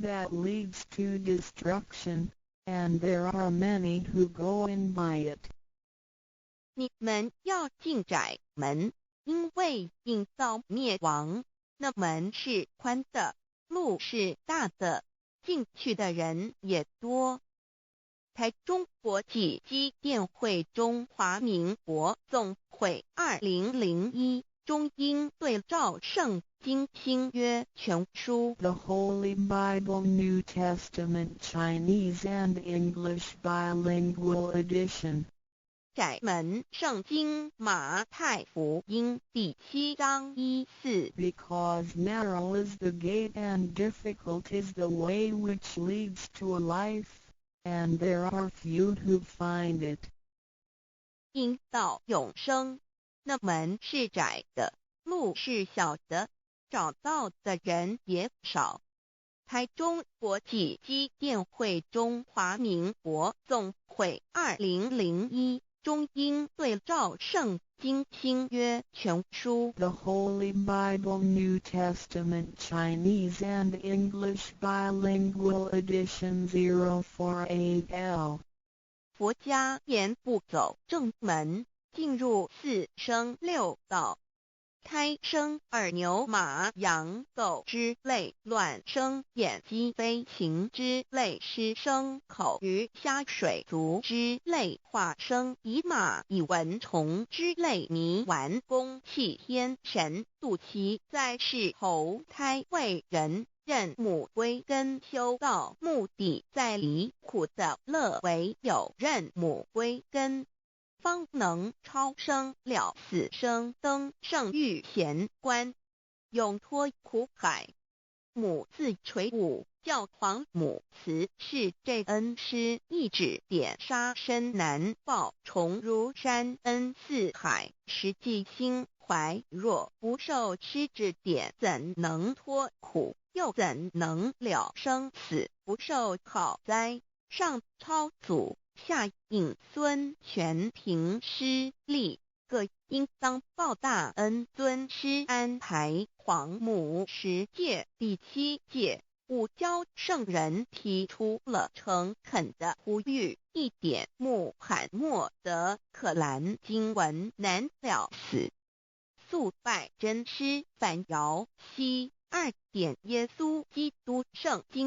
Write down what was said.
that leads to destruction, and there are many who go in by it. 你们要进窄门，因为应遭灭亡。那门是宽的，路是大的，进去的人也多。台中国际机电会中华民国总会2001中英对照圣经新约全书 The Holy Bible New Testament Chinese and English Bilingual Edition. 窄门圣经马太福音第7章14 Because narrow is the gate and difficult is the way which leads to life, and there are few who find it. 因到永生，那门是窄的，路是小的，找到的人也少。台中国际机电会中华民国总会2001中英对照圣经新约全书 The Holy Bible New Testament Chinese and English Bilingual Edition 048L. 佛家言不走正门，进入四生六道。胎生耳牛马羊狗之类，卵生眼鸡飞禽之类，湿生口鱼虾水族之类，化生以马以蚊虫之类，泥丸公气天神度其在世投胎为人，任母归根修道，目的在离苦的乐为有任母归根，方能超生了死生，登圣域贤官，永脱苦海。母自垂武，教皇母慈是这恩师，一指点杀身难报，重如山恩似海，实际心怀若不受师指点，怎能脱苦？又怎能了生死？不受考灾，上超祖，下应孙权平师力，各应当报大恩。尊师安排皇母10诫，第7诫，五教圣人提出了诚恳的呼吁，一点穆罕默德可兰经文难了死，速拜真师，反摇西2点耶稣基督圣经。